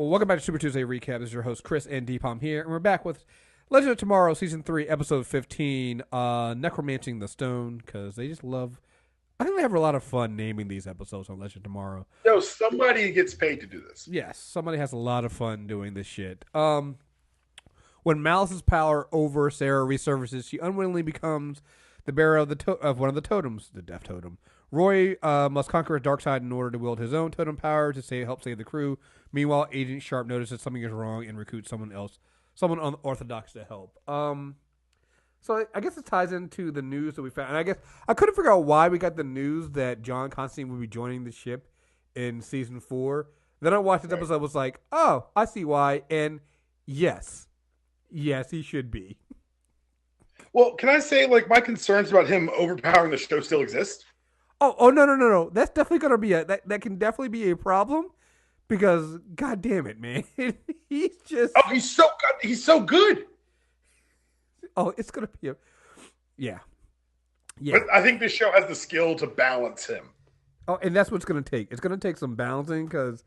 Welcome back to Super Tuesday Recap. This is your host, Chris and Deepom here, and we're back with Legend of Tomorrow, Season 3, Episode 15, Necromancing the Stone, because they just love... I think they have a lot of fun naming these episodes on Legend of Tomorrow. No, somebody gets paid to do this. Yes, somebody has a lot of fun doing this shit. When Mallus's power over Sara resurfaces, she unwittingly becomes the bearer of one of the totems, the Death Totem. Rory must conquer his dark side in order to wield his own totem power to help save the crew. Meanwhile, Agent Sharpe notices something is wrong and recruits someone unorthodox to help. So I guess it ties into the news that we found. And I guess I couldn't figure out why we got the news that John Constantine would be joining the ship in Season 4. Then I watched this episode, was like, oh, I see why. And yes, he should be. Well, can I say, like, my concerns about him overpowering the show still exist? Oh, no. That's definitely going to be that can definitely be a problem because, god damn it, man. He's just... Oh, he's so good. Oh, it's going to be yeah. But I think this show has the skill to balance him. Oh, and that's what it's going to take. It's going to take some balancing because,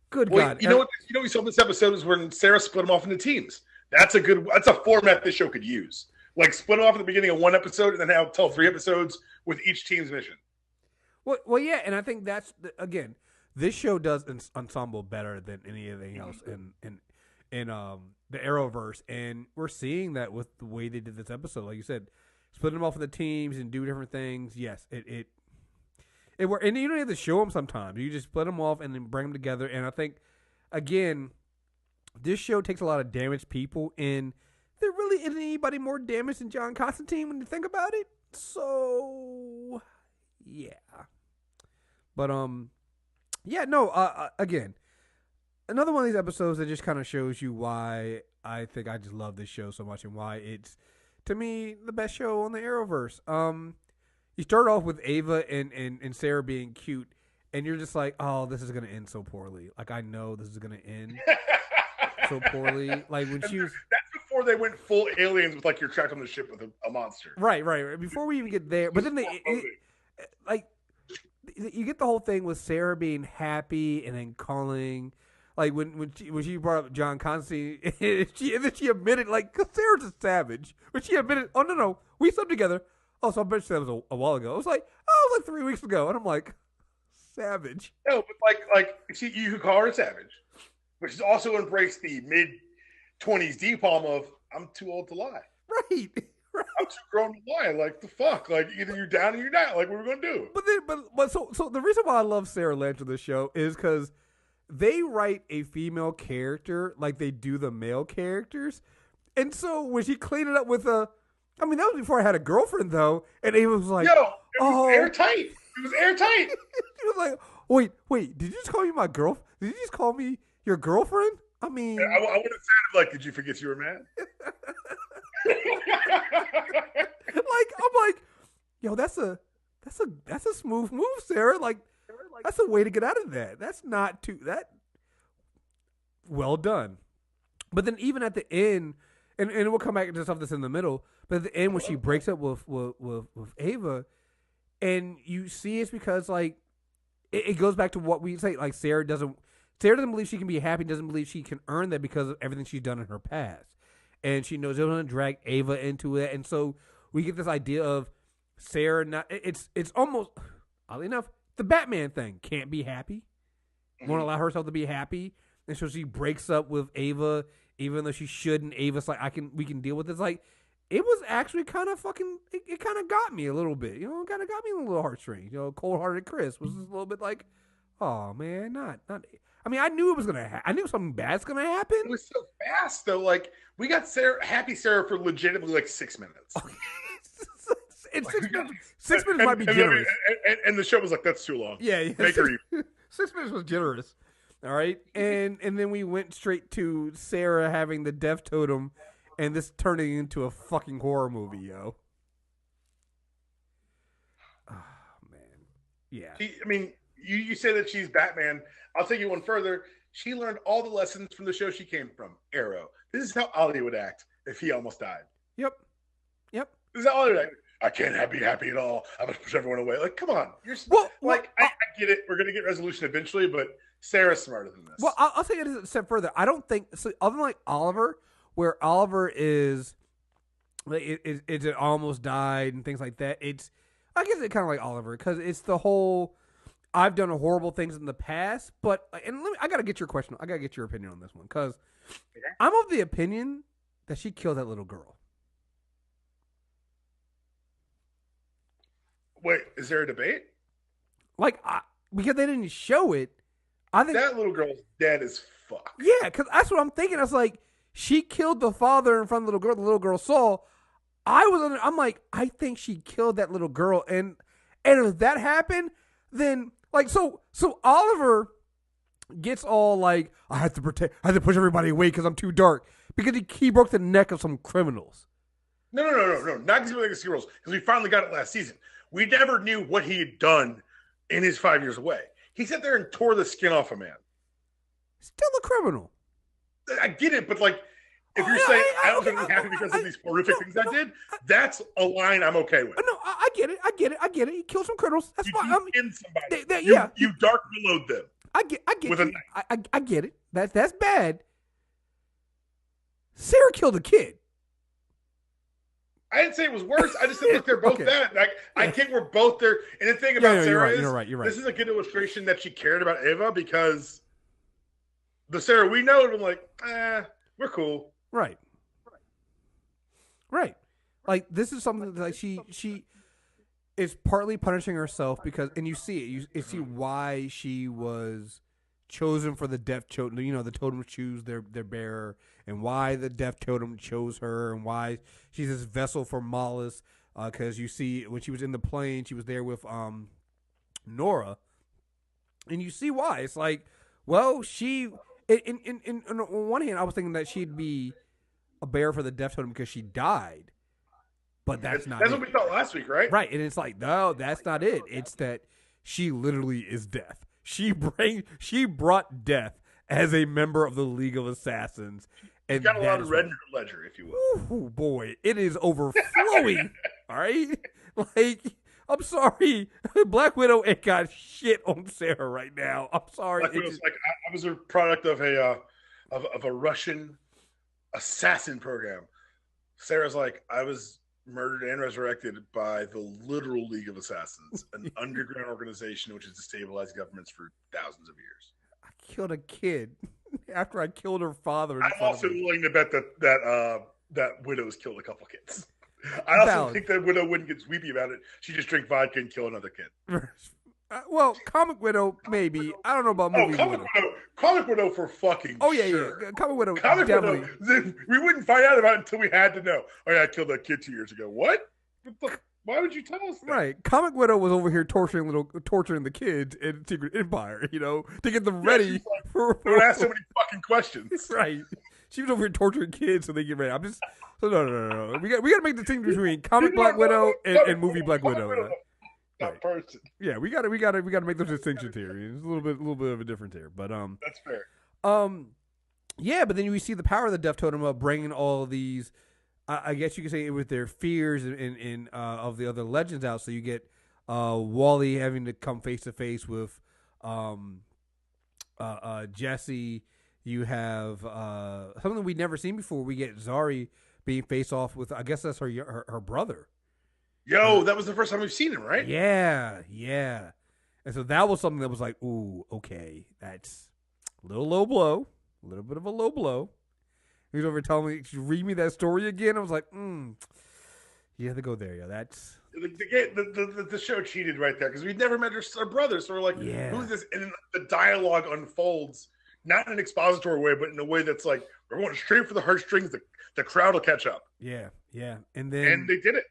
God. You know what we saw in this episode is when Sara split them off into teams. That's a format this show could use. Like, split them off at the beginning of one episode and then tell 3 episodes with each team's mission. Well, yeah, and I think that's again, this show does ensemble better than anything else in the Arrowverse, and we're seeing that with the way they did this episode. Like you said, splitting them off into teams and do different things. Yes, it works, and you don't have to show them sometimes. You just split them off and then bring them together. And I think again, this show takes a lot of damaged people, and there really isn't anybody more damaged than John Constantine when you think about it. So. Yeah, but again, another one of these episodes that just kind of shows you why I think I just love this show so much and why it's, to me, the best show on the Arrowverse. You start off with Ava and Sara being cute, and you're just like, oh, this is gonna end so poorly. Like, I know this is gonna end so poorly. Like when she was. That's before they went full aliens with, like, you're trapped on the ship with a monster. Right. Before we even get there, but then like you get the whole thing with Sara being happy and then calling, like when she brought up John Constantine, and then she admitted, like, cause Sarah's a savage, but she admitted, oh no, we slept together. Oh, so I bet you that was a while ago. I was like, oh, it was like 3 weeks ago, and I'm like, savage. No, but like you could call her a savage, but she's also embraced the mid-20s Deepom of I'm too old to lie. Right. I'm too grown to lie. Like, the fuck? Like, either you're down or you're not. Like, what are we gonna do? But so the reason why I love Sara Lynch on this show is because they write a female character like they do the male characters, and so when she cleaned it up with that was before I had a girlfriend though, and Ava was like, it was airtight. It was airtight. She was like, wait, did you just call me my girl? Did you just call me your girlfriend? I mean, I would have sounded like, did you forget you were mad? Like, I'm like, yo, that's a smooth move, Sara. Like, that's a way to get out of that. That's not well done. But then even at the end, and we'll come back to stuff that's in the middle, but at the end when she breaks up with Ava, and you see it's because, like, it goes back to what we say, like, Sara doesn't believe she can be happy, doesn't believe she can earn that because of everything she's done in her past. And she knows they're going to drag Ava into it. And so we get this idea of Sara not... It's almost, oddly enough, the Batman thing. Can't be happy. Won't allow herself to be happy. And so she breaks up with Ava, even though she shouldn't. Ava's like, we can deal with this. Like, it was actually kind of fucking... It kind of got me a little bit. You know, it kind of got me a little heartstrings. You know, Cold-Hearted Chris was just a little bit like, oh, man, not... I mean, I knew it was gonna. I knew something bad's gonna happen. It was so fast, though. Like, we got happy Sara for legitimately like 6 minutes. And 6 minutes might be generous. And the show was like, that's too long. Yeah. Make her even. 6 minutes was generous. All right, and then we went straight to Sara having the Death Totem, and this turning into a fucking horror movie, yo. Oh man, yeah. You say that she's Batman. I'll take you one further. She learned all the lessons from the show she came from, Arrow. This is how Ollie would act if he almost died. Yep. This is how Ollie would act. I can't be happy at all. I'm gonna push everyone away. Like, come on, I get it. We're gonna get resolution eventually, but Sarah's smarter than this. Well, I'll take it a step further. I don't think so. Other than like Oliver, where Oliver is, it almost died and things like that. I guess it's kind of like Oliver because it's the whole. I've done horrible things in the past, but I gotta get your question. I gotta get your opinion on this one because I'm of the opinion that she killed that little girl. Wait, is there a debate? Because they didn't show it. I think that little girl's dead as fuck. Yeah, because that's what I'm thinking. I was like, she killed the father in front of the little girl. The little girl saw. I'm like, I think she killed that little girl, and if that happened, then so Oliver gets all like, I have to push everybody away because I'm too dark because he broke the neck of some criminals. No, not because he broke the criminals, because we finally got it last season. We never knew what he had done in his 5 years away. He sat there and tore the skin off a man. Still a criminal. I get it, but if you're saying I don't think I'm happy because of these horrific things I did, that's a line I'm okay with. No, I get it. He killed some criminals. That's fine. You somebody. You dark reload them. I get I get it. That's bad. Sara killed a kid. I didn't say it was worse. I just said, look, they're both bad. I think we're both there. And the thing about Sara is, you're right. This is a good illustration that she cared about Ava because the Sara we know would have been we're cool. Right. This is something that she is partly punishing herself because, and you see it. You see why she was chosen for the death totem. The totems choose their bearer, and why the death totem chose her, and why she's this vessel for Mallus. Because you see, when she was in the plane, she was there with Nora, and you see why. It's like, well, she. On one hand, I was thinking that she'd be a bearer for the death totem because she died, but that's not. That's what we thought last week, right? Right, and it's like, no, that's not it. It's that she literally is death. She brought death as a member of the League of Assassins. And got a lot of red in her ledger, if you will. Oh boy, it is overflowing. All right, I'm sorry, Black Widow ain't got shit on Sara right now. I'm sorry. Black Widow's I was a product of a Russian assassin program. Sara's like, I was murdered and resurrected by the literal League of Assassins, an underground organization which has destabilized governments for thousands of years. I killed a kid after I killed her father. I'm also willing to bet that Widow's killed a couple kids. I also think that Widow wouldn't get sweepy about it. She just drink vodka and kill another kid. Well, Comic Widow, maybe. I don't know about movie Widow. Comic Widow for fucking sure. Yeah. Comic Widow, definitely. Widow, we wouldn't find out about it until we had to know. Oh, yeah, I killed that kid 2 years ago. What? Why would you tell us that? Right. Comic Widow was over here torturing the kids in Secret Empire, to get them ready for. Don't ask so many fucking questions. Right. She was over here torturing kids so they get ready. No. We got to make the distinction between comic Black Widow and movie Black Widow. Right? That person. Yeah, we got to make those distinctions here. It's a little bit of a difference here, but that's fair. Yeah, but then we see the power of the Death Totem of bringing all of these. I guess you could say it with their fears and of the other legends out. So you get Wally having to come face to face with Jesse. You have something we'd never seen before. We get Zari being face off with, I guess that's her brother. Yo, that was the first time we've seen him, right? Yeah. And so that was something that was like, ooh, okay, that's a little low blow, a little bit of a low blow. He was over telling me, read me that story again. I was like, you have to go there, that's... The show cheated right there because we'd never met her brother, so we're like, who's this? And then the dialogue unfolds, not in an expository way, but in a way that's like, we're going straight for the heartstrings, the crowd will catch up. Yeah. And they did it.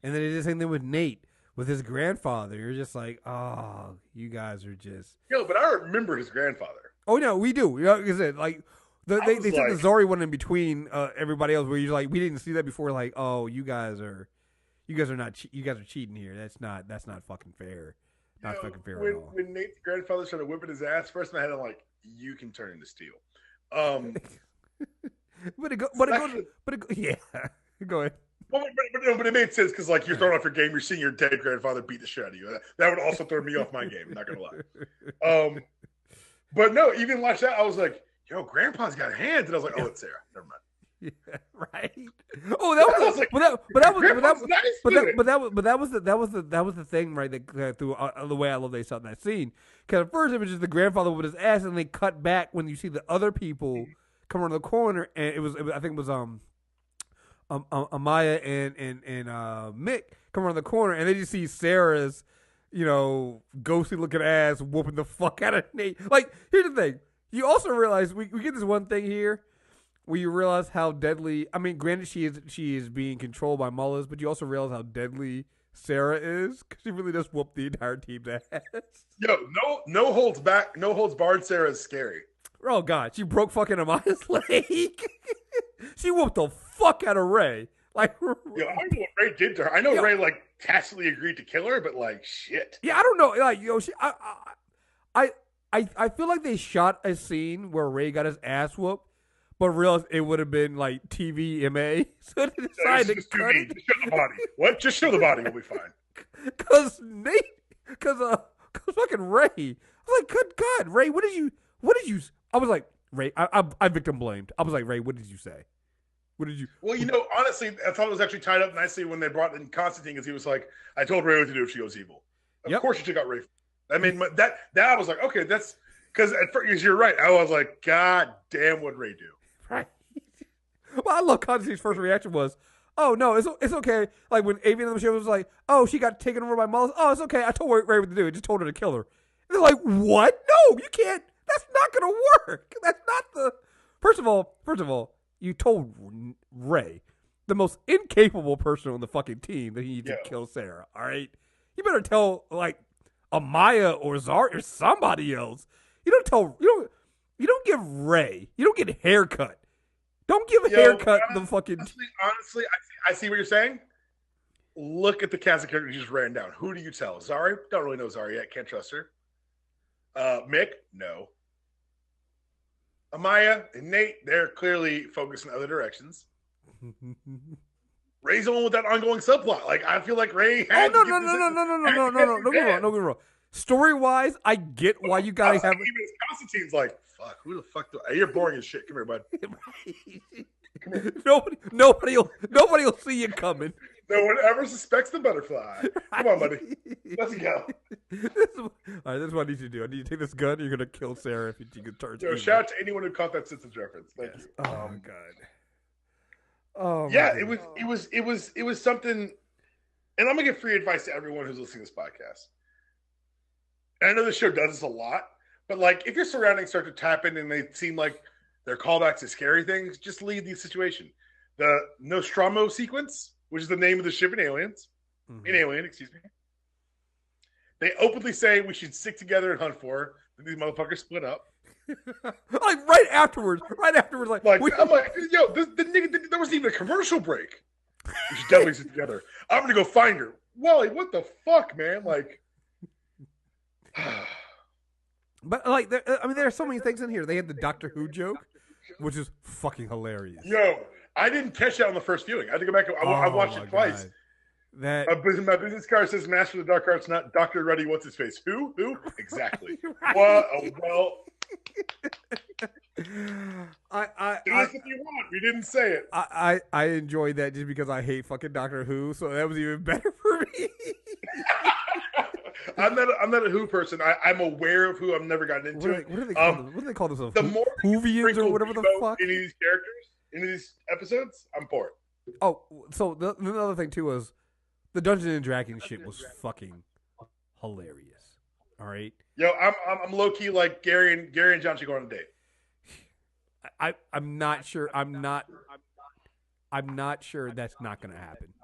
And then they did the same thing with Nate, with his grandfather. You're just like, oh, you guys are just... Yo, but I remember his grandfather. Oh, no, we do. Like I said, like... They took the Zari one in between everybody else, where you're like, we didn't see that before. Like, oh, you guys are cheating here. That's not fucking fair. Not fucking fair at all. When Nate's grandfather started whipping his ass, first in my head, I'm like, you can turn into steel. Yeah. Go ahead. Well, but it made sense because like you're throwing off your game, you're seeing your dead grandfather beat the shit out of you. That would also throw me off my game. Not gonna lie. But no, even watch that. I was like, "Yo, Grandpa's got hands," and I was like, "Oh, it's Sara. Never mind." Yeah, right. Oh, that was like, that was the thing, right? That through the way I love they shot that scene. Because at first it was just the grandfather with his ass, and they cut back when you see the other people come around the corner, and I think it was Amaya and Mick come around the corner, and they just see Sarah's, ghostly looking ass whooping the fuck out of Nate. Like, here's the thing: you also realize we get this one thing here where you realize how deadly. I mean, granted, she is being controlled by Mallus, but you also realize how deadly Sara is because she really does whoop the entire team's ass. Yo, no holds back, no holds barred. Sara is scary. Oh god, she broke fucking Amaya's leg. She whooped the fuck out of Ray. Like, yo, I don't know what Ray did to her. I know Ray like tacitly agreed to kill her, but like shit. Yeah, I don't know. Like, I feel like they shot a scene where Ray got his ass whooped, but realized it would have been like TV MA, so they decided to cut it. Just show the body. What? Just show the body. We'll be fine. Cause fucking Ray. I was like, good God, Ray, what did you? I was like, Ray, I victim blamed. I was like, Ray, what did you say? What did you? Well, honestly, I thought it was actually tied up nicely when they brought in Constantine, because he was like, I told Ray what to do if she goes evil. Of course, you took out Ray. I mean, that I was like, okay, that's because at first you're right. I was like, God damn, what Ray do? Right. Well, I love Constantine's first reaction was, oh no, it's okay. Like when Avian on the show was like, oh, she got taken over by Mallus. Oh, it's okay. I told Ray what to do. I just told her to kill her. And they're like, what? No, you can't. That's not gonna work. That's not the. First of all, you told Ray, the most incapable person on the fucking team, that he needed to kill Sara. All right, you better tell like Amaya or Zara or somebody else. You don't give Ray. You don't get haircut. Don't give a haircut to the fucking. Honestly, I see what you're saying. Look at the cast of characters you just ran down. Who do you tell? Zara? Don't really know Zara yet. Can't trust her. Mick? No. Amaya and Nate, they're clearly focused in other directions. Ray's the one with that ongoing subplot. Like, I feel like Ray had no. Don't get me wrong. Story wise, I get why you gotta have. Even Constantine's like, fuck, who the fuck do you're boring as shit. Come here, bud. Come here. Nobody will see you coming. No one ever suspects the butterfly. Come on, buddy. Let's go. All right, this is what I need you to do. I need you to take this gun. You're gonna kill Sara if you can turn. So shout out to anyone who caught that Simpsons reference. Thank you. Oh my god. Oh yeah, it was something. And I'm gonna give free advice to everyone who's listening to this podcast. And I know the show does this a lot, but like if your surroundings start to tap in and they seem like they're callbacks to scary things, just leave the situation. The Nostromo sequence, which is the name of the ship in Aliens, excuse me. They openly say we should stick together and hunt for her. These motherfuckers split up. Like right afterwards, like I'm like, yo, there wasn't even a commercial break. We should definitely stick together. I'm gonna go find her. Wally, what the fuck, man? Like, but like, there are so many things in here. They had the Doctor Who joke, which is fucking hilarious. Yo, I didn't catch that on the first viewing. I had to go back. I watched it twice. God. That my business card says Master of the Dark Arts, not Dr. Ruddy. What's his face? Who? Exactly. Right. Well. I if you want. We didn't say it. I enjoyed that just because I hate fucking Doctor Who, so that was even better for me. I'm not a Who person. I'm aware of Who. I've never gotten into it. What do they call themselves? The more Whovians or whatever the fuck. Any of these characters, any of these episodes, I'm for it. Oh, so the other thing too was the Dungeons and Dragons shit was fucking hilarious. All right. Yo, I'm low key like Gary and John should go on a date. I'm not sure. I'm not sure that's not gonna happen.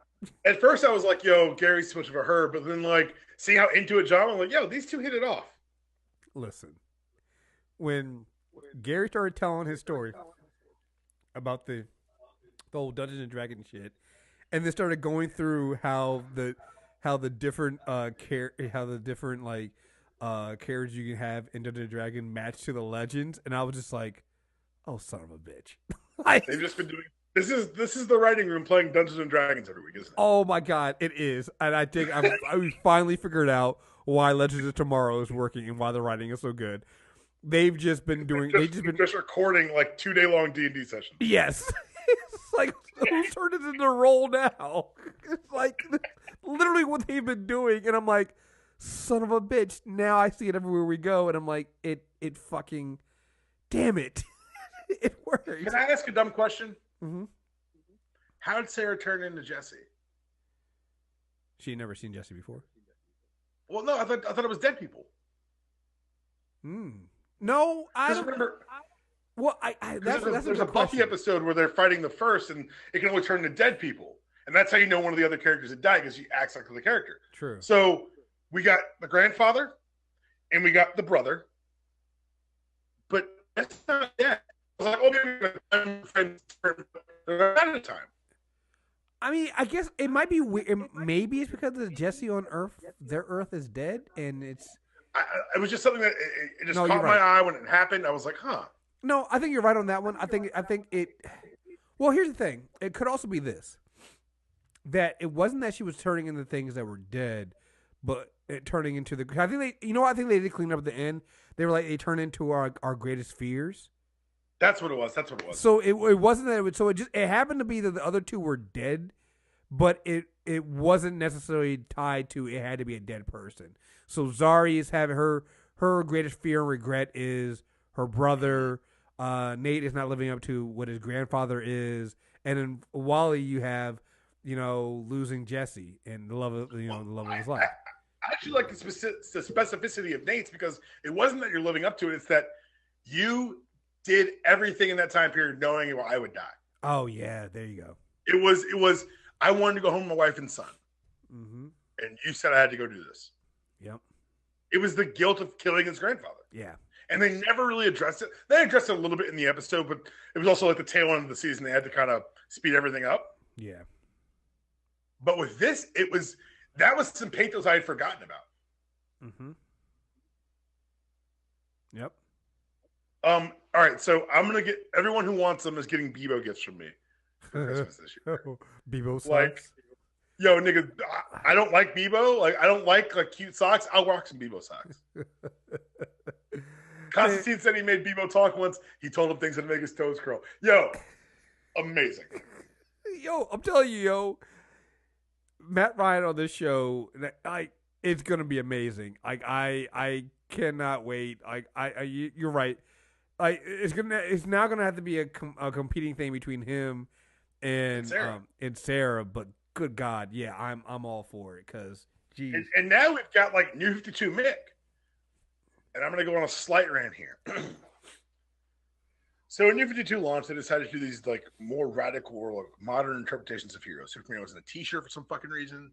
At first, I was like, "Yo, Gary's too much of a herb," but then like seeing how into it John, I'm like, "Yo, these two hit it off." Listen, when Gary started telling his story about the whole Dungeons and Dragons shit, and then started going through how the different characters you can have in Dungeons and Dragons match to the legends, and I was just like, oh, son of a bitch. They've just been doing This is the writing room playing Dungeons and Dragons every week, isn't it? Oh my god, it is, and I think I finally figured out why Legends of Tomorrow is working and why the writing is so good. They've just been doing. They've just been recording like 2-day long D&D sessions. Yes, it's like who's turned it into a role now? It's like literally what they've been doing, and I'm like, son of a bitch. Now I see it everywhere we go, and I'm like, it fucking, damn it, it works. Can I ask a dumb question? Mm-hmm. How did Sara turn into Jesse? She had never seen Jesse before. Well, no, I thought it was dead people. No, I don't remember. Well, there's a Buffy episode where they're fighting the First, and it can only turn into dead people, and that's how you know one of the other characters had died because he acts like the character. True. So we got the grandfather, and we got the brother, but that's not dead. I was like, oh, maybe friends at a time. I mean, I guess it might be weird. Maybe it's because of Jesse on Earth. Their Earth is dead, and it's. It was just something that it just caught my eye when it happened. I was like, huh. No, I think you're right on that one. I think it. Well, here's the thing. It could also be this: that it wasn't that she was turning into things that were dead, but it turning into the. I think they. You know what? I think they did clean up at the end. They were like they turned into our greatest fears. That's what it was. So it wasn't that. It happened to be that the other two were dead, but it wasn't necessarily tied to it had to be a dead person. So Zari is having her greatest fear and regret is her brother. Nate is not living up to what his grandfather is, and in Wally you have losing Jesse and the love of the love of his life. I actually like the specificity of Nate's because it wasn't that you're living up to it; it's that you did everything in that time period knowing I would die. Oh yeah, there you go. It was. I wanted to go home with my wife and son, and you said I had to go do this. Yep. It was the guilt of killing his grandfather. Yeah. And they never really addressed it. They addressed it a little bit in the episode, but it was also like the tail end of the season. They had to kind of speed everything up. Yeah. But with this, that was some pathos I had forgotten about. Mm-hmm. Yep. All right, so I'm gonna get everyone who wants them is getting Bebo gifts from me for Christmas this year. Bebo socks. Like, yo, nigga, I don't like Bebo. Like, I don't like cute socks. I'll rock some Bebo socks. Constantine said he made Bebo talk once. He told him things that make his toes curl. Yo, amazing. Yo, I'm telling you, Matt Ryan on this show, it's gonna be amazing. I cannot wait. You're right. It's now gonna have to be a competing thing between him and Sara. But good God, yeah, I'm all for it because geez. And now we've got New 52 Mick, and I'm gonna go on a slight rant here. So when New 52 launched, they decided to do these more radical or modern interpretations of heroes. Superman was in a T-shirt for some fucking reason.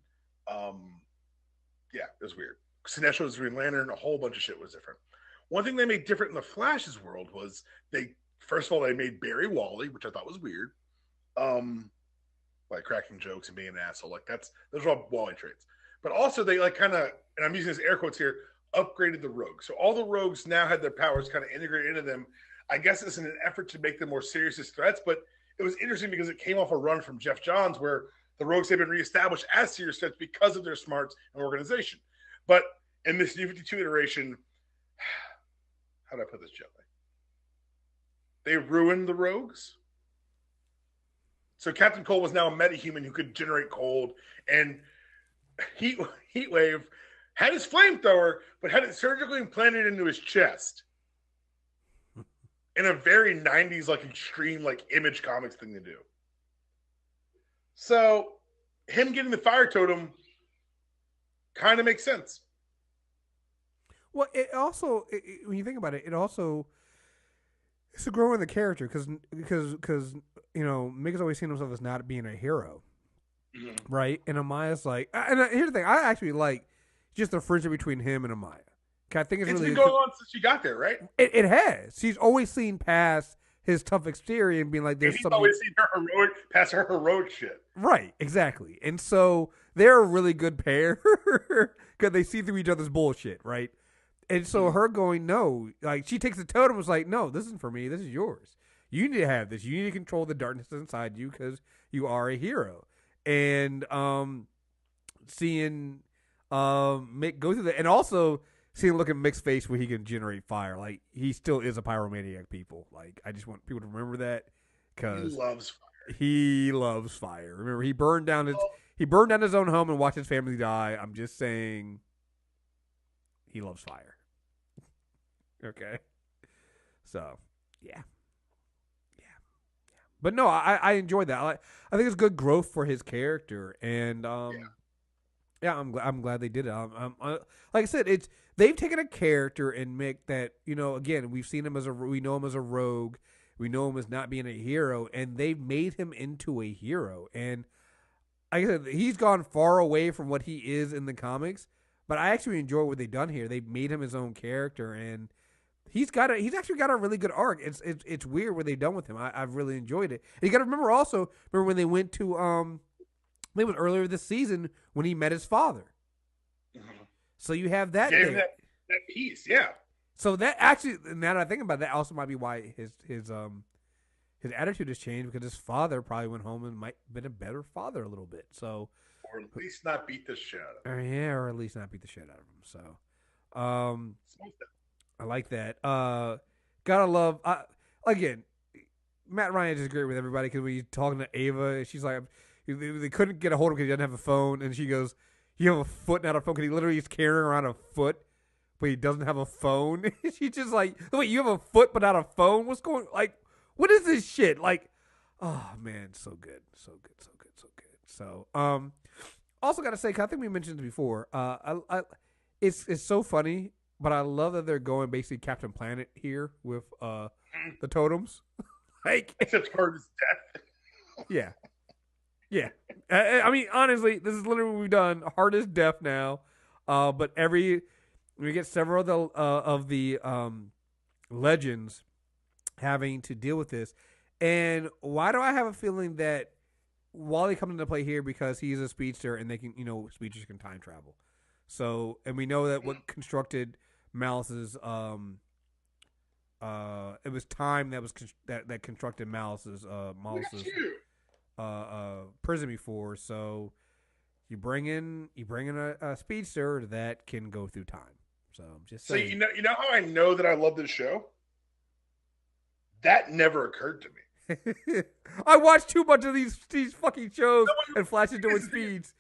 Yeah, it was weird. Sinestro was Green Lantern. A whole bunch of shit was different. One thing they made different in the Flash's world was first of all, they made Barry Wally, which I thought was weird. Cracking jokes and being an asshole. Those are all Wally traits. But also they kind of, and I'm using this air quotes here, upgraded the rogues. So all the rogues now had their powers kind of integrated into them. I guess it's in an effort to make them more serious as threats, but it was interesting because it came off a run from Jeff Johns where the rogues have been reestablished as serious threats because of their smarts and organization. But in this New 52 iteration, how do I put this gently? They ruined the rogues. So Captain Cold was now a metahuman who could generate cold, and Heatwave had his flamethrower, but had it surgically implanted into his chest. In a very 90s, extreme, Image Comics thing to do. So him getting the fire totem kind of makes sense. Well, it also, when you think about it, it's a growing the character because Mick has always seen himself as not being a hero, right? And Amaya's here's the thing, I actually like just the friendship between him and Amaya. I think it's really been going on since she got there, right? It has. She's always seen past his tough exterior and being like, "There's something." Always seen her past her heroic shit. Right, exactly. And so they're a really good pair because they see through each other's bullshit, right? And so her going, no, she takes the totem and was like, no, this isn't for me. This is yours. You need to have this. You need to control the darkness inside you because you are a hero. And seeing Mick go through that, and also seeing look at Mick's face where he can generate fire. Like, he still is a pyromaniac, people. Like, I just want people to remember that because he loves fire. Remember, he burned down his own home and watched his family die. I'm just saying, he loves fire. Okay, so yeah. But no, I enjoyed that. I think it's good growth for his character, and I'm glad they did it. Like I said, they've taken a character and make that, again, we know him as a rogue, we know him as not being a hero, and they've made him into a hero. And like I said, he's gone far away from what he is in the comics, but I actually enjoy what they've done here. They've made him his own character, and he's actually got a really good arc. It's weird what they've done with him. I've really enjoyed it. And you got to remember when they went to I think it was earlier this season when he met his father. Mm-hmm. So you have that there. That piece, yeah. So that actually, now that I think about it, that also might be why his attitude has changed, because his father probably went home and might have been a better father a little bit. So, or at least not beat the shit out of him. Yeah, or at least not beat the shit out of him. So, I like that. Gotta love, again, Matt Ryan is great with everybody, because when he's talking to Ava, she's like, they couldn't get a hold of him because he doesn't have a phone, and she goes, "You have a foot, not a phone," because he literally is carrying around a foot, but he doesn't have a phone. She's just like, "Wait, you have a foot but not a phone? What's going, like, what is this shit?" Like, oh man, so good. So, also got to say, 'cause I think we mentioned it before, it's so funny, but I love that they're going basically Captain Planet here with the totems. Like, except for his death. Yeah. Yeah. I mean, honestly, this is literally what we've done. Hard as death now. But we get several of the legends having to deal with this. And why do I have a feeling that Wally comes into play here? Because he's a speedster, and they can, speedsters can time travel. So, and we know that what constructed Mallus's it was time that constructed Mallus's prison before. So you bring in a speedster that can go through time. So I'm just saying. So you know how I know that I love this show? That never occurred to me. I watched too much of these fucking shows and Flash is doing speeds.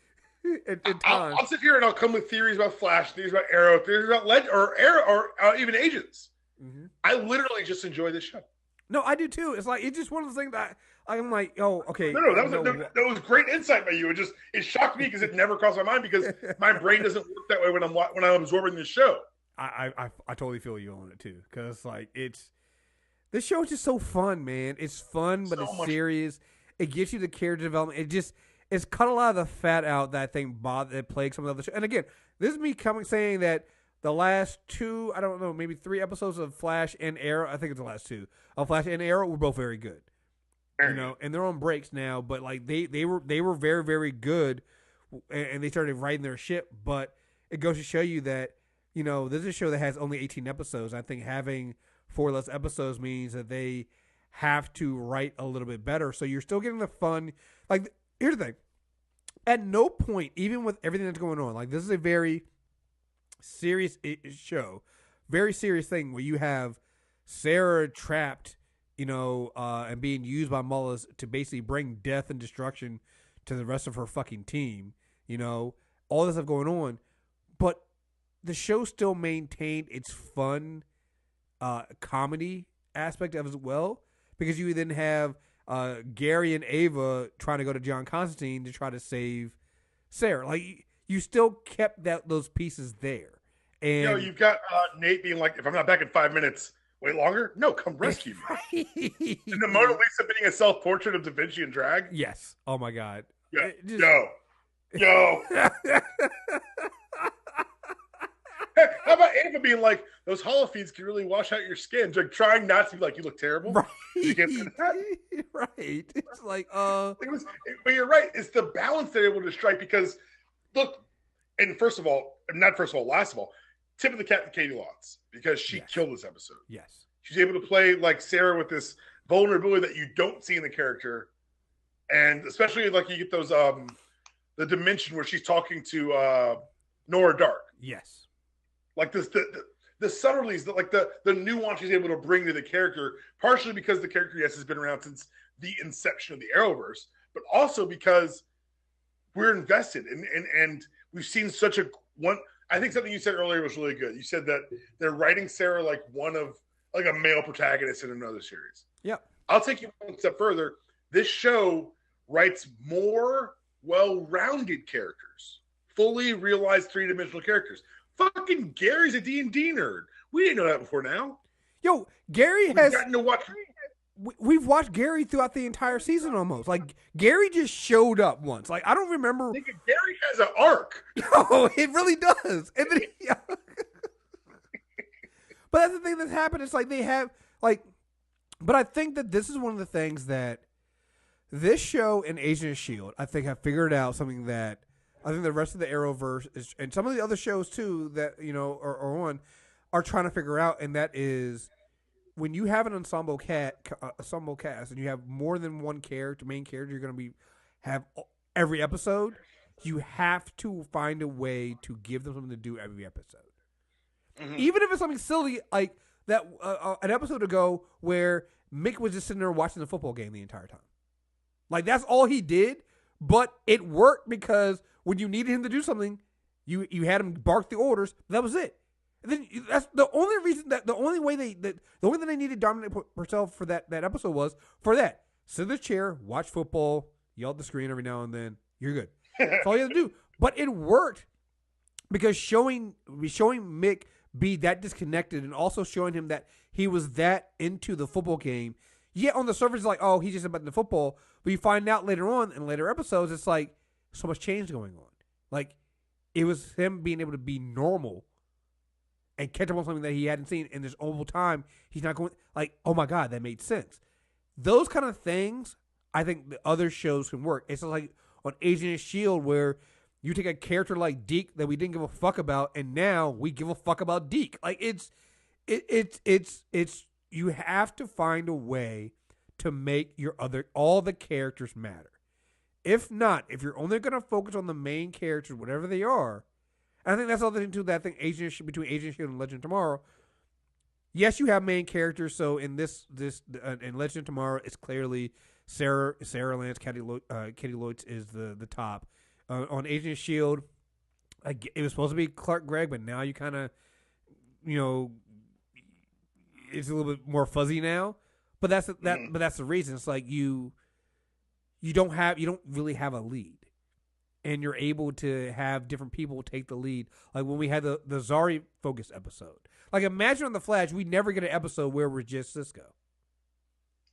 I'll sit here and I'll come with theories about Flash, theories about Arrow, theories about Arrow, or even Agents. Mm-hmm. I literally just enjoy this show. No, I do too. It's like, it's just one of those things that I'm like, oh, okay. No, that was great insight by you. It shocked me because it never crossed my mind, because my brain doesn't work that way when I'm absorbing this show. I totally feel you on it too, because like this show is just so fun, man. It's fun, but it's serious. It gives you the character development. It's cut a lot of the fat out that I think that plagues some of the other shows. And again, this is me saying that the last two, I don't know, maybe 3 episodes of Flash and Arrow, I think it's the last 2 of Flash and Arrow, were both very good. And they're on breaks now, but like they were very, very good, and they started writing their shit. But it goes to show you that, this is a show that has only 18 episodes. I think having 4 less episodes means that they have to write a little bit better. So you're still getting the fun. Like, here's the thing. At no point, even with everything that's going on, like, this is a very serious show, very serious thing where you have Sara trapped, and being used by Mallus to basically bring death and destruction to the rest of her fucking team, all this stuff going on. But the show still maintained its fun comedy aspect of it as well, because you then have Gary and Ava trying to go to John Constantine to try to save Sara. Like, you still kept those pieces there. And you've got Nate being like, if I'm not back in 5 minutes, wait longer? No, come rescue me. And the Mona Lisa being a self-portrait of Da Vinci and drag? Yes. Oh, my God. Yeah. Yo. How about Ava being like, those holofeeds can really wash out your skin? Like, trying not to be like, you look terrible. Right. You get that? Right. It's like, but you're right. It's the balance they're able to strike, because, look, and last of all, tip of the cap to Katie Lotz, because she killed this episode. Yes. She's able to play like Sara with this vulnerability that you don't see in the character, and especially like you get those the dimension where she's talking to Nora Dark. Yes. Like the subtleties, like the nuance she's able to bring to the character, partially because the character, yes, has been around since the inception of the Arrowverse, but also because we're invested and we've seen such a one. I think something you said earlier was really good. You said that they're writing Sara like a male protagonist in another series. Yep. I'll take you one step further. This show writes more well-rounded characters, fully realized three-dimensional characters. Fucking Gary's a D&D nerd. We didn't know that before now. Yo, Gary We've has... gotten to watch... We've watched Gary throughout the entire season almost. Like, Gary just showed up once. Like, I don't remember... Nigga, Gary has an arc. Yo, it really does. And then but that's the thing that's happened. It's like they have... like. But I think that this is one of the things that this show and Agent of S.H.I.E.L.D., I think, have figured out something that I think the rest of the Arrowverse is, and some of the other shows too that are trying to figure out, and that is when you have an ensemble cast and you have more than one main character, you're going to have every episode. You have to find a way to give them something to do every episode, even if it's something silly like that. An episode ago where Mick was just sitting there watching the football game the entire time, like that's all he did, but it worked because when you needed him to do something, you had him bark the orders. That was it. And then that's the only reason the only thing they needed Dominic Purcell for that episode was for that. Sit in the chair, watch football, yell at the screen every now and then. You're good. That's all you had to do. But it worked because showing Mick be that disconnected and also showing him that he was that into the football game. Yeah, on the surface, it's like, oh, he's just about the football. But you find out later on in later episodes, it's like so much change going on. Like it was him being able to be normal and catch up on something that he hadn't seen in this whole time. He's not going like, oh my God, that made sense. Those kind of things, I think the other shows can work. It's like on Agent of S.H.I.E.L.D. where you take a character like Deke that we didn't give a fuck about, and now we give a fuck about Deke. Like it's you have to find a way to make all the characters matter. If not, if you're only going to focus on the main characters, whatever they are, and I think that's the other thing too. That I think between Agent of S.H.I.E.L.D. and Legend of Tomorrow. Yes, you have main characters. So in this in Legend of Tomorrow, it's clearly Sara Lance, Katie Lloyd is the top. On Agent of S.H.I.E.L.D., it was supposed to be Clark Gregg, but now you kind of, it's a little bit more fuzzy now. But that's the reason. It's like you don't really have a lead, and you're able to have different people take the lead. Like when we had the Zari focus episode. Like imagine on The Flash, we never get an episode where we're just Cisco.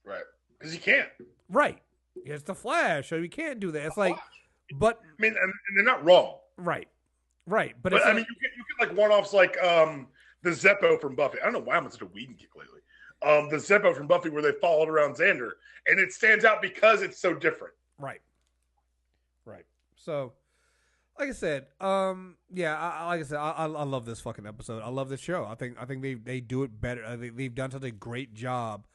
Right. Because you can't. Right. It's The Flash, so you can't do that. It's like, but I mean, and they're not wrong. Right. But I mean, you get like one-offs like the Zeppo from Buffy. I don't know why I'm on such a Whedon kick lately. The Zeppo from Buffy where they followed around Xander, and it stands out because it's so different. Right. So, like I said, I love this fucking episode. I love this show. I think they do it better. I think they've done such a great job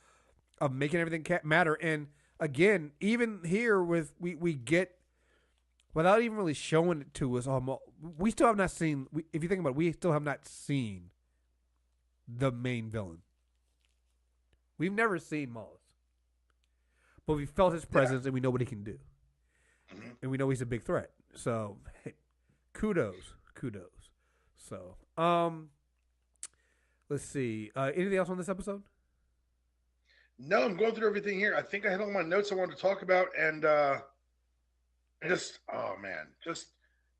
of making everything matter. And again, even here with we get without even really showing it to us, we still have not seen. If you think about it, we still have not seen the main villain. We've never seen Mallus, but we felt his presence and we know what he can do, and we know he's a big threat. So, hey, kudos. So, let's see. Anything else on this episode? No, I'm going through everything here. I think I had all my notes I wanted to talk about, and this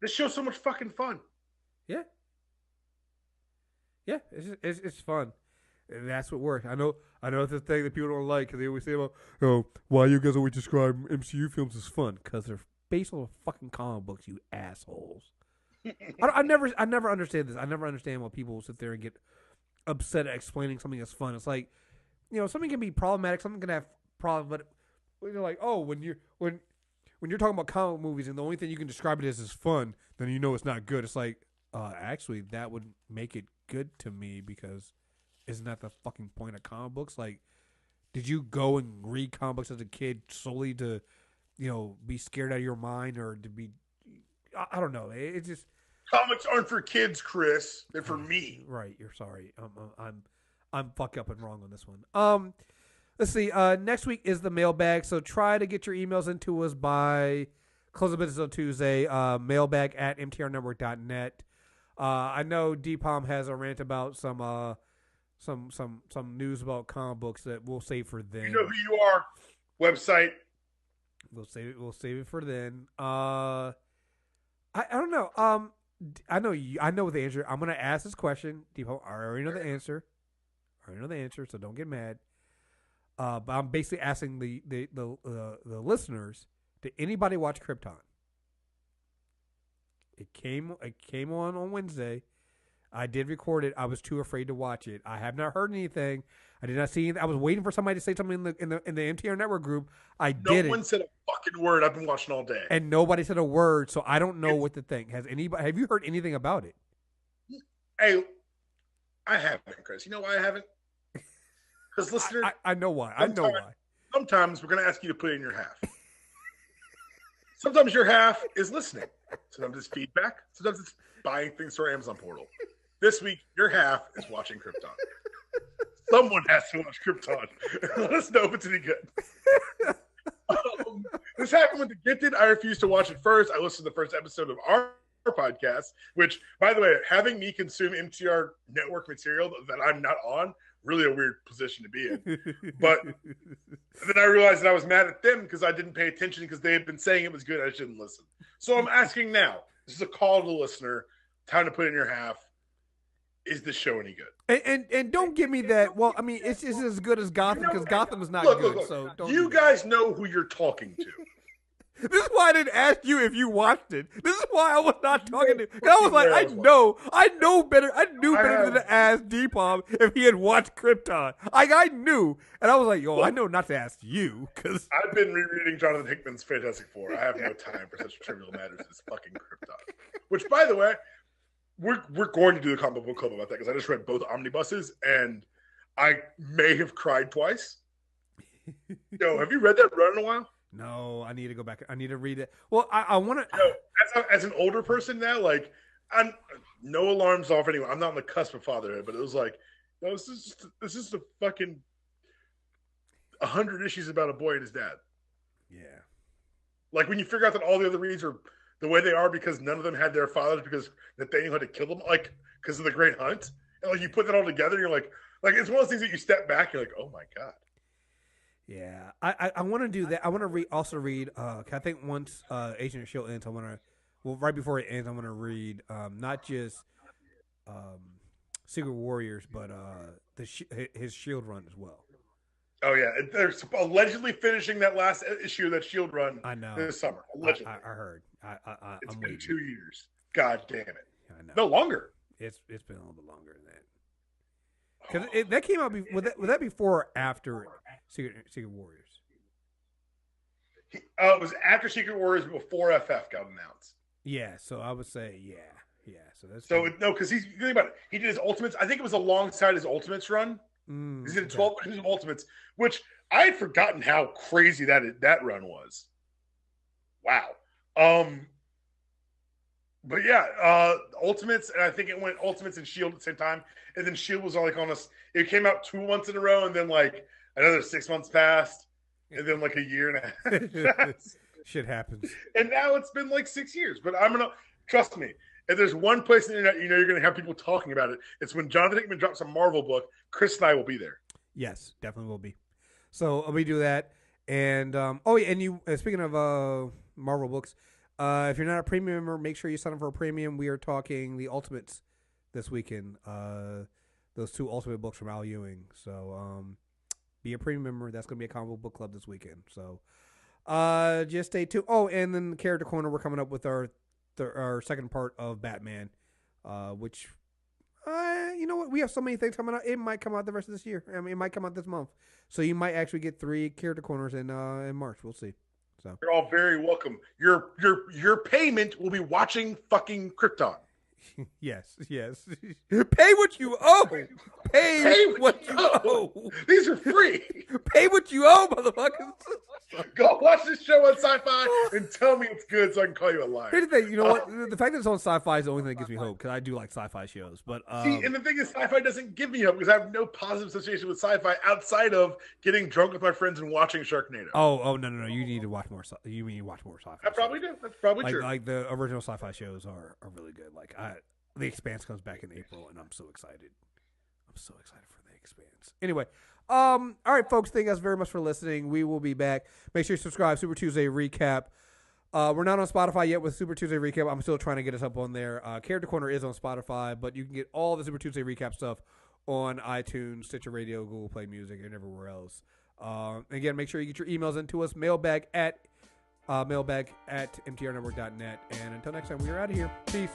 show's so much fucking fun. Yeah, it's fun. And that's what works. I know it's a thing that people don't like because they always say about, why you guys always describe MCU films as fun? Because they're based on fucking comic books, you assholes. I never understand this. I never understand why people sit there and get upset at explaining something as fun. It's like, something can be problematic, something can have problems, but when you're like, when you're talking about comic movies and the only thing you can describe it as is fun, then you know it's not good. It's like, actually, that would make it good to me because isn't that the fucking point of comic books? Like, Did you go and read comic books as a kid solely to, be scared out of your mind or to be? I don't know. It's just comics aren't for kids, Chris. They're for me. Right. You're sorry. I'm fuck up and wrong on this one. Let's see. Next week is the mailbag, so try to get your emails into us by close of business on Tuesday. Mailbag@mtrnetwork.net. I know Dpom has a rant about some news about comic books that we'll save for then. You know who you are. Website. We'll save it for then. I don't know. I know the answer. I'm gonna ask this question. Depot, I already know the answer. So don't get mad. But I'm basically asking the listeners. Did anybody watch Krypton? It came on Wednesday. I did record it. I was too afraid to watch it. I have not heard anything. I did not see anything. I was waiting for somebody to say something in the MTR network group. No one said a fucking word. I've been watching all day, and nobody said a word. So I don't know what to think. Have you heard anything about it? Hey, I haven't, Chris. You know why I haven't? Because listener, I know why. Sometimes we're gonna ask you to put in your half. Sometimes your half is listening. Sometimes it's feedback. Sometimes it's buying things through our Amazon portal. This week, your half is watching Krypton. Someone has to watch Krypton. Let us know if it's any good. This happened with The Gifted. I refused to watch it first. I listened to the first episode of our podcast, which, by the way, having me consume MTR network material that I'm not on, really a weird position to be in. But then I realized that I was mad at them because I didn't pay attention because they had been saying it was good. I shouldn't listen. So I'm asking now. This is a call to the listener. Time to put in your half. Is the show any good? And don't give me that. Well, I mean, it's just as good as Gotham because Gotham is not good. Look. So don't. You guys know who you're talking to. This is why I didn't ask you if you watched it. This is why I was not talking to. I was like, I know better. I knew better than to ask Depom if he had watched Krypton. I knew, and I was like, I know not to ask you because I've been rereading Jonathan Hickman's Fantastic Four. I have no time for such trivial matters as fucking Krypton. Which, by the way, we're going to do the comic book club about that because I just read both omnibuses and I may have cried twice. Yo, have you read that run in a while? No, I need to go back. I need to read it. Well, I want to. As an older person now, like, I'm no alarms off anyway. I'm not on the cusp of fatherhood, but it was like, no, this is the fucking 100 issues about a boy and his dad. Yeah. Like when you figure out that all the other reads are the way they are because none of them had their fathers because Nathaniel had to kill them, like because of the Great Hunt, and like you put that all together, and you're like it's one of those things that you step back, you're like, oh my god. Yeah, I want to do that. I want to also read. I think once Agent of S.H.I.E.L.D. ends, I want to. Well, right before it ends, I want to read not just Secret Warriors, but his Shield run as well. Oh yeah, they're allegedly finishing that last issue of that Shield run. I know this summer. Allegedly, I heard. It's I'm been waiting. 2 years. God damn it! I know. No longer. It's been a little bit longer than that. Because that came out. Was that before or after Secret Warriors? It was after Secret Warriors, before FF got announced. Yeah, so I would say yeah. So that's no, because he's think about it. He did his Ultimates. I think it was alongside his Ultimates run. He did 12 issues of Ultimates, which I had forgotten how crazy that run was. Wow. But yeah, Ultimates, and I think it went Ultimates and Shield at the same time, and then Shield was like on us. It came out 2 months in a row, and then like another 6 months passed, and then like a year and a half. Shit happens. And now it's been like 6 years. But I'm gonna trust me. If there's one place on the internet you're gonna have people talking about it, it's when Jonathan Hickman drops a Marvel book. Chris and I will be there. Yes, definitely will be. So we do that, and and you speaking of Marvel books. If you're not a premium member, make sure you sign up for a premium. We are talking the Ultimates this weekend. Those 2 Ultimate books from Al Ewing. So be a premium member. That's going to be a comic book club this weekend. So just stay tuned. Oh, and then the Character Corner, we're coming up with our second part of Batman, which, you know what? We have so many things coming out. It might come out the rest of this year. I mean, it might come out this month. So you might actually get 3 Character Corners in March. We'll see. So you're all very welcome. Your payment will be watching fucking Krypton. Yes. Pay what you owe. Pay what you owe. These are free. Pay what you owe, motherfuckers. Go watch this show on Sci-Fi and tell me it's good so I can call you a liar. Here's the thing, you know what? The fact that it's on Sci-Fi is the only thing that gives me hope, because I do like sci-fi shows. But see, and the thing is, Sci-Fi doesn't give me hope because I have no positive association with Sci-Fi outside of getting drunk with my friends and watching Sharknado. Oh no! You need to watch more. You need to watch more Sci-Fi. I probably do. That's probably true. Like the original Sci-Fi shows are really good. Like The Expanse comes back in April, and I'm so excited. I'm so excited for The Expanse. Anyway. All right, folks. Thank you guys very much for listening. We will be back. Make sure you subscribe. Super Tuesday Recap. We're not on Spotify yet with Super Tuesday Recap. I'm still trying to get us up on there. Character Corner is on Spotify, but you can get all the Super Tuesday Recap stuff on iTunes, Stitcher Radio, Google Play Music, and everywhere else. Again, make sure you get your emails into us. Mailbag at mtrnetwork.net. And until next time, we are out of here. Peace.